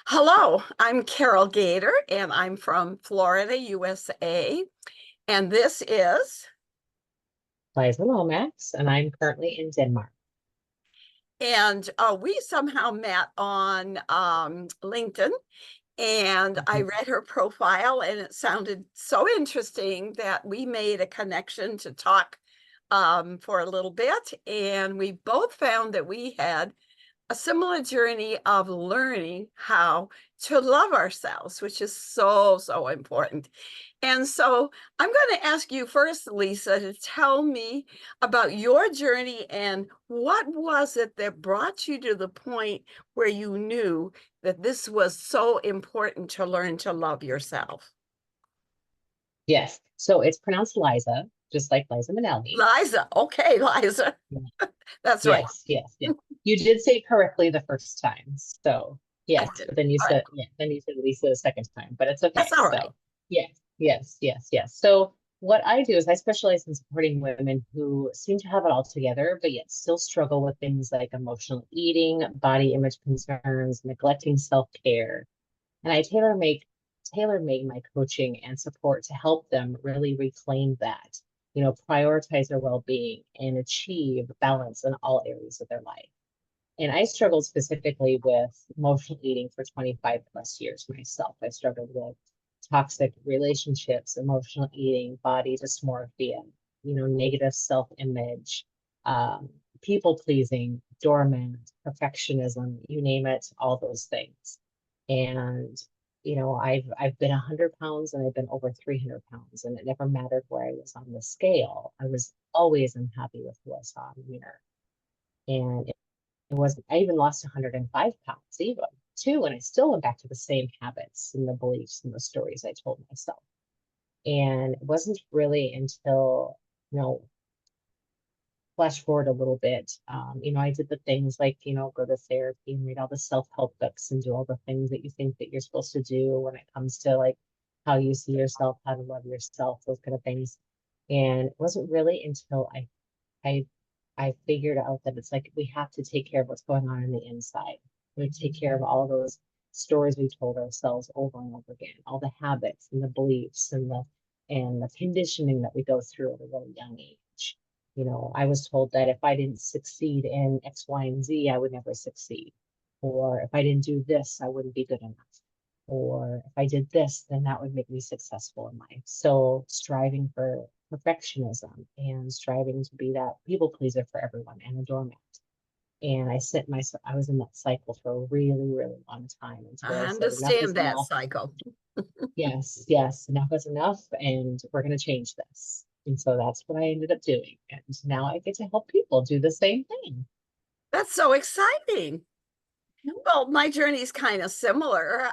Hello, I'm Carol Gader, and I'm from Florida, USA. And this is, Liza Lomax, and I'm currently in Denmark. and we somehow met on LinkedIn, and I Mhm. read her profile, and it sounded so interesting that we made a connection to talk for a little bit. And we both found that we had a similar journey of learning how to love ourselves, which is so, so important. And so I'm going to ask you first, Lisa, to tell me about your journey and what was it that brought you to the point where you knew that this was so important to learn to love yourself. Yes, so it's pronounced Liza, just like Liza Minnelli. Liza, okay, Liza, Yeah. that's right. Yes. You did say it correctly the first time. So I yes, did. but then you All right, said yeah, then you said Lisa the second time, but it's that's okay. all right. So yes, yes. So what I do is I specialize in supporting women who seem to have it all together, but yet still struggle with things like emotional eating, body image concerns, neglecting self-care. And I tailor make my coaching and support to help them really reclaim that, prioritize their well-being and achieve balance in all areas of their life. And I struggled specifically with emotional eating for 25 plus years myself. I struggled with toxic relationships, emotional eating, body dysmorphia, negative self-image, um, people pleasing, doormat, perfectionism, you name it, all those things. And I've been 100 pounds and I've been over 300 pounds, and it never mattered where I was on the scale. I was always unhappy with who I saw in the mirror. And it wasn't, I even lost 105 pounds even too. And I still went back to the same habits and the beliefs and the stories I told myself. And it wasn't really until, you know, flash forward a little bit, I did the things like, go to therapy and read all the self-help books and do all the things that you think that you're supposed to do when it comes to like how you see yourself, how to love yourself, those kind of things. And it wasn't really until I I figured out that it's like we have to take care of what's going on in the inside. We have to take care of all those stories we told ourselves over and over again, all the habits and the beliefs and the conditioning that we go through at a really young age. I was told that if I didn't succeed in X, Y, and Z, I would never succeed. Or if I didn't do this, I wouldn't be good enough. Or if I did this, then that would make me successful in life. So striving for perfectionism and striving to be that people pleaser for everyone and a doormat. And I was in that cycle for a really, really long time until I I said enough is understand that enough. cycle. Yes, enough is enough, and we're going to change this. And so that's what I ended up doing. And now I get to help people do the same thing. That's so exciting. Well, my journey is kind of similar.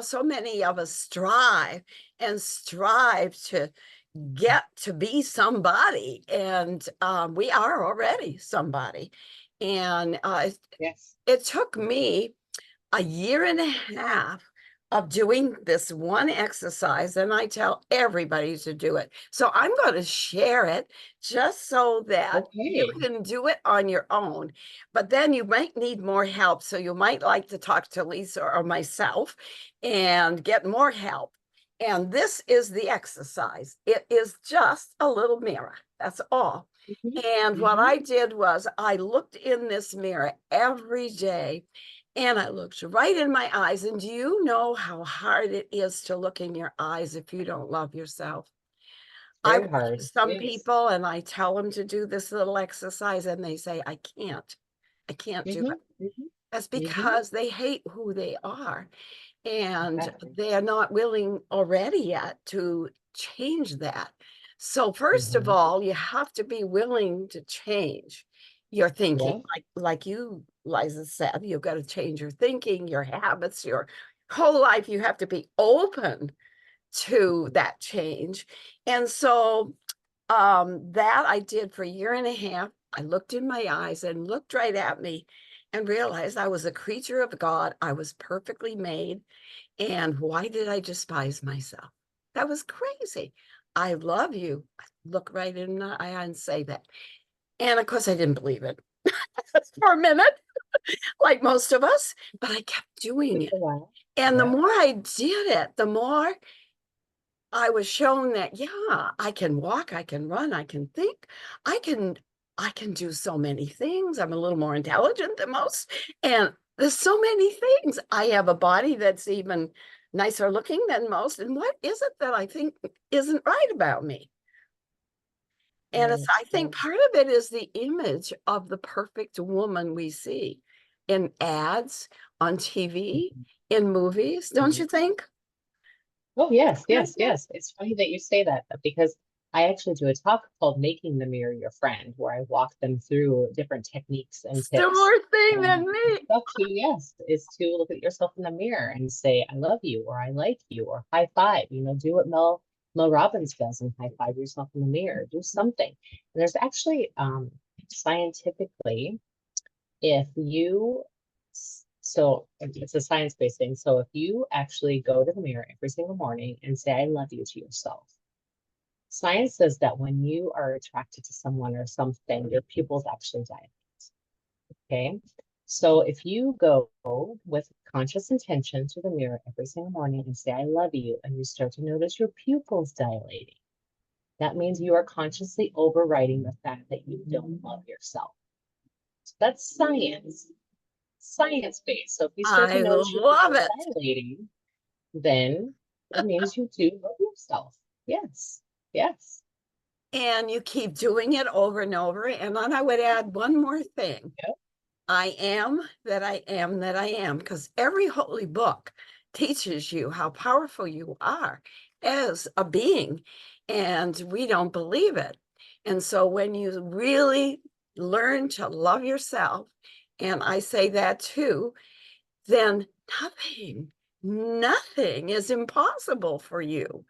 So many of us strive to get to be somebody, and we are already somebody. And Yes. it took me a year and a half of doing this one exercise, and I tell everybody to do it. So I'm going to share it just so that you Okay. can do it on your own. But then you might need more help. So you might like to talk to Lisa or myself and get more help. And this is the exercise. It is just a little mirror. That's all. Hmm. And what Hmm. I did was I looked in this mirror every day and I looked right in my eyes. And do you know how hard it is to look in your eyes if you don't love yourself? I Very watch hard. some Yes. people and I tell them to do this little exercise and they say, I can't. I can't do it. Hmm. Hmm. That's Hmm. because they hate who they are and Exactly. they are not willing already yet to change that. So first of Hmm. all, you have to be willing to change your thinking. Yeah. Like you, Liza said, you've got to change your thinking, your habits, your whole life. You have to be open to that change. And so that I did for a year and a half. I looked in my eyes and looked right at me and realized I was a creature of God. I was perfectly made. And why did I despise myself? That was crazy. I love you. I look right in the eye and say that. And of course, I didn't believe it. for a minute, like most of us, but I kept doing Took it. a while. And the Yeah. more I did it, the more I was shown that, yeah, I can walk, I can run, I can think, I can, I can do so many things. I'm a little more intelligent than most. And there's so many things. I have a body that's even nicer looking than most. And what is it that I think isn't right about me? And it's, Right. I think Right. part of it is the image of the perfect woman we see in ads, on TV, in movies, don't Mhm. you think? Oh, yes, Like yes, that? yes. It's funny that you say that because I actually do a talk called Making the Mirror Your Friend, where I walk them through different techniques and tips. Similar thing than And me. stuff to, yes, is to look at yourself in the mirror and say, I love you, or I like you, or high five, do what Mel Robbins does and high five yourself in the mirror, do something. And there's actually scientifically, if you so it's a science-based thing. So if you actually go to the mirror every single morning and say I love you to yourself, science says that when you are attracted to someone or something, your pupils actually dilate. Okay, so if you go with conscious intention to the mirror every single morning and say I love you, and you start to notice your pupils dilating, that means you are consciously overriding the fact that you don't love yourself. So that's science-based. So if you start to I notice your love pupils it. dilating, then it means you do love yourself. Yes, yes. And you keep doing it over and over. And then I would add one more thing. Yep. I am that I am that I am, because every holy book teaches you how powerful you are as a being, and we don't believe it. And so when you really learn to love yourself, and I say that too, then nothing is impossible for you.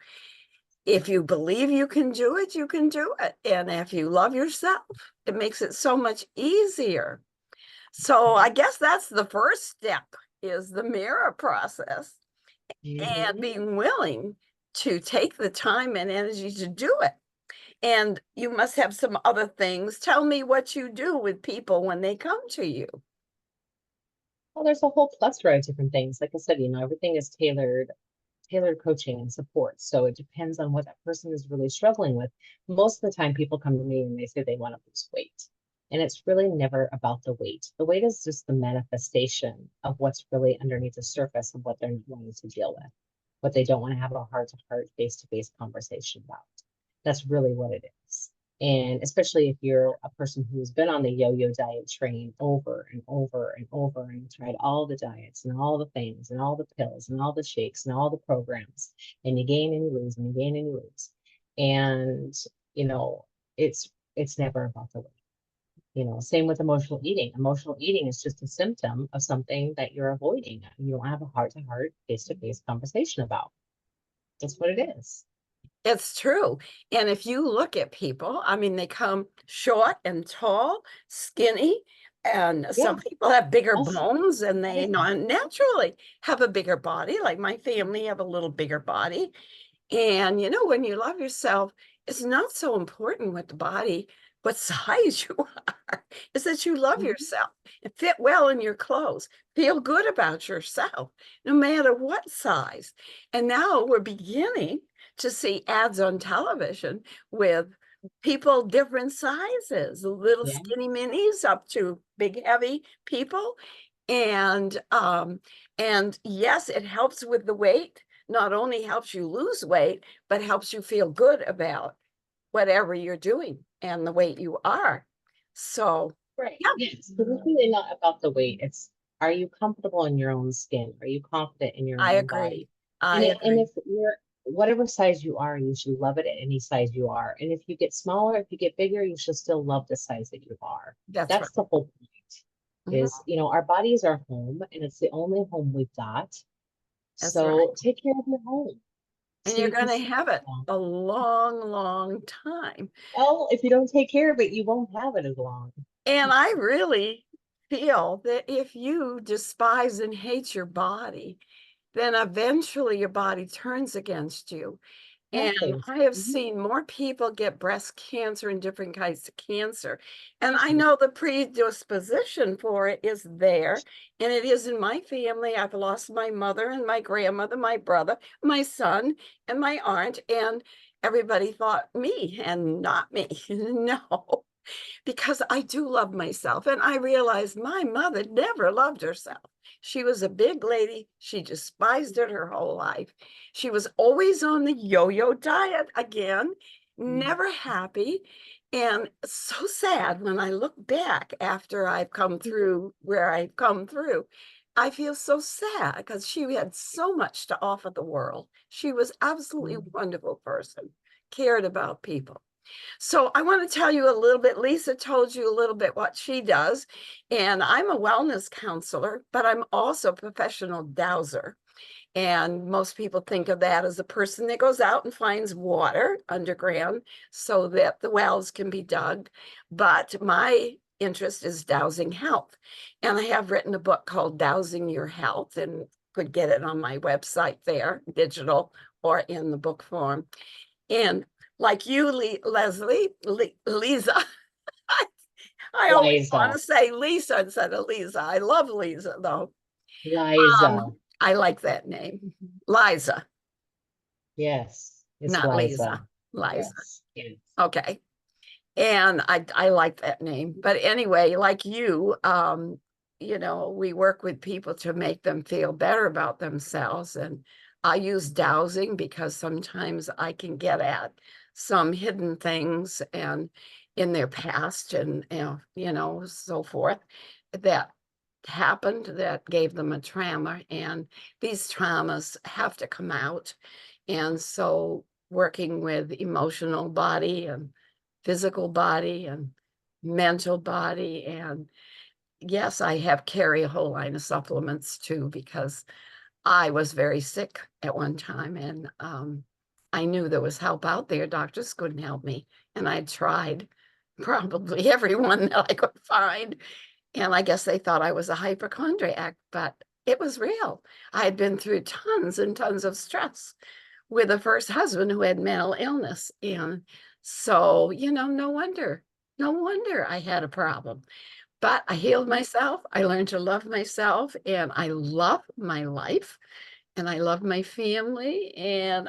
If you believe you can do it, you can do it. And if you love yourself, it makes it so much easier. So I guess that's the first step is the mirror process and Mhm. being willing to take the time and energy to do it. And you must have some other things. Tell me what you do with people when they come to you. Well, there's a whole plethora of different things. Like I said, everything is tailored coaching and support. So it depends on what that person is really struggling with. Most of the time, people come to me and they say they want to lose weight. And it's really never about the weight. The weight is just the manifestation of what's really underneath the surface of what they're wanting to deal with, what they don't want to have a heart to heart, face to face conversation about. That's really what it is. And especially if you're a person who's been on the yo-yo diet train over and over and over and tried all the diets and all the things and all the pills and all the shakes and all the programs, and you gain and you lose and you gain and you lose. And, you know, it's never about the weight. Same with emotional eating. Emotional eating is just a symptom of something that you're avoiding. You don't have a heart-to-heart, face-to-face conversation about. That's what it is. It's true. And if you look at people, I mean, they come short and tall, skinny, and some Yeah, people have bigger awesome. bones and they Everything. not naturally have a bigger body. Like my family have a little bigger body. And when you love yourself, it's not so important what the body, what size you are. It's that you love Mhm. yourself and fit well in your clothes. Feel good about yourself, no matter what size. And now we're beginning to see ads on television with people different sizes, little Yeah, skinny minis up to big heavy people. And yes, it helps with the weight, not only helps you lose weight, but helps you feel good about whatever you're doing and the weight you are. So, right. yeah, Yes, because it's really not about the weight. It's, are you comfortable in your own skin? Are you confident in your I own agree. body? I And agree. if you're whatever size you are, you should love it at any size you are. And if you get smaller, if you get bigger, you should still love the size that you are. That's right. That's the whole point. Mhm. Is, our bodies are home, and it's the only home we've got. That's right. So take care of your home And so you're you going can to sleep have it well. a long, long time. Well, if you don't take care of it, you won't have it as long. And I really feel that if you despise and hate your body, then eventually your body turns against you. And Exactly. I have Mhm. seen more people get breast cancer and different kinds of cancer. And I Mhm. know the predisposition for it is there, and it is in my family. I've lost my mother and my grandmother, my brother, my son, and my aunt, and everybody thought me and not me. No, because I do love myself. And I realized my mother never loved herself. She was a big lady. She despised it her whole life. She was always on the yo-yo diet again, never happy. And so sad when I look back after I've come through where I've come through. I feel so sad because she had so much to offer the world. She was absolutely Mhm. wonderful person, cared about people. So I want to tell you a little bit. Lisa told you a little bit what she does, and I'm a wellness counselor, but I'm also a professional dowser. And most people think of that as a person that goes out and finds water underground so that the wells can be dug. But my interest is dowsing health. And I have written a book called Dowsing Your Health, and could get it on my website there, digital or in the book form. And like you, Lisa, I, I always want Liza. to say Lisa instead of Lisa. I love Lisa though. Liza. I like that name, Liza, Yes, it's not Liza. Lisa. Liza. Yes. Yes. Okay. And I like that name. But anyway, like you know, we work with people to make them feel better about themselves. And I use dowsing because sometimes I can get at some hidden things and in their past and so forth that happened that gave them a trauma. And these traumas have to come out. And so working with emotional body and physical body and mental body. And yes, I have carry a whole line of supplements too, because I was very sick at one time and I knew there was help out there. Doctors couldn't help me. And I tried probably everyone that I could find. And I guess they thought I was a hypochondriac, but it was real. I had been through tons and tons of stress with a first husband who had mental illness. And so, no wonder I had a problem. But I healed myself. I learned to love myself, and I love my life, and I love my family. And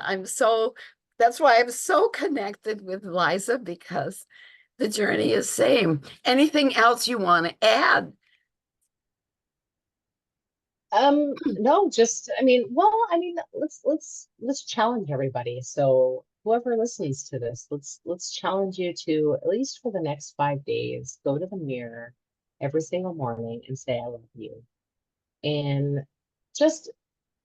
that's why I'm so connected with Liza because the journey is same. Anything else you want to add? No, just I mean, let's challenge everybody. So whoever listens to this, let's challenge you to at least for the next 5 days, go to the mirror every single morning and say, I love you. And just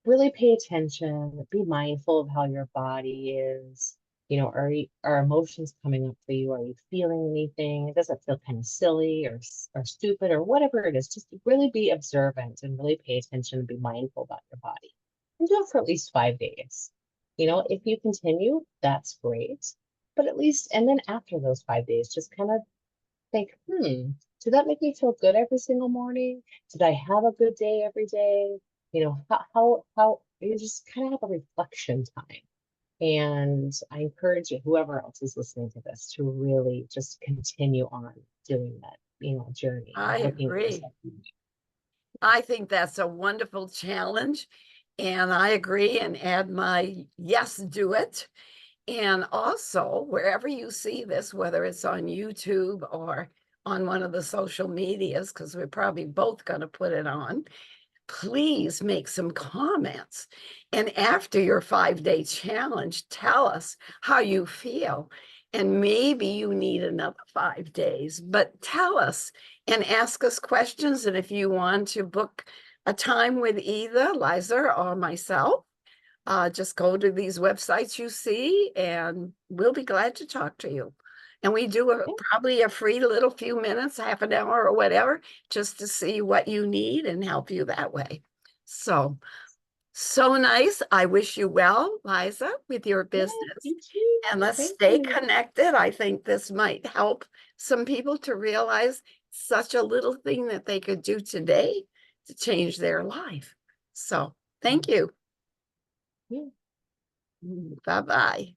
really pay attention, be mindful of how your body is. Are emotions coming up for you? Are you feeling anything? It doesn't feel kind of silly or stupid or whatever it is. Just really be observant and really pay attention and be mindful about your body. And do it for at least 5 days. If you continue, that's great. But at least, and then after those 5 days, just kind of think, did that make me feel good every single morning? Did I have a good day every day? How you just kind of have a reflection time. And I encourage you, whoever else is listening to this, to really just continue on doing that, journey I of looking at agree. yourself. I think that's a wonderful challenge. And I agree and add my yes, do it. And also, wherever you see this, whether it's on YouTube or on one of the social medias, because we're probably both going to put it on, please make some comments. And after your 5-day challenge, tell us how you feel. And maybe you need another 5 days, but tell us and ask us questions. And if you want to book a time with either Liza or myself, just go to these websites you see, and we'll be glad to talk to you. And we do Yeah. probably a free little few minutes, half an hour or whatever, just to see what you need and help you that way. So, so nice. I wish you well, Liza, with your Yeah, business. thank you. And let's Thank stay you. connected. I think this might help some people to realize such a little thing that they could do today to change their life. So, thank you. Yeah. Bye bye.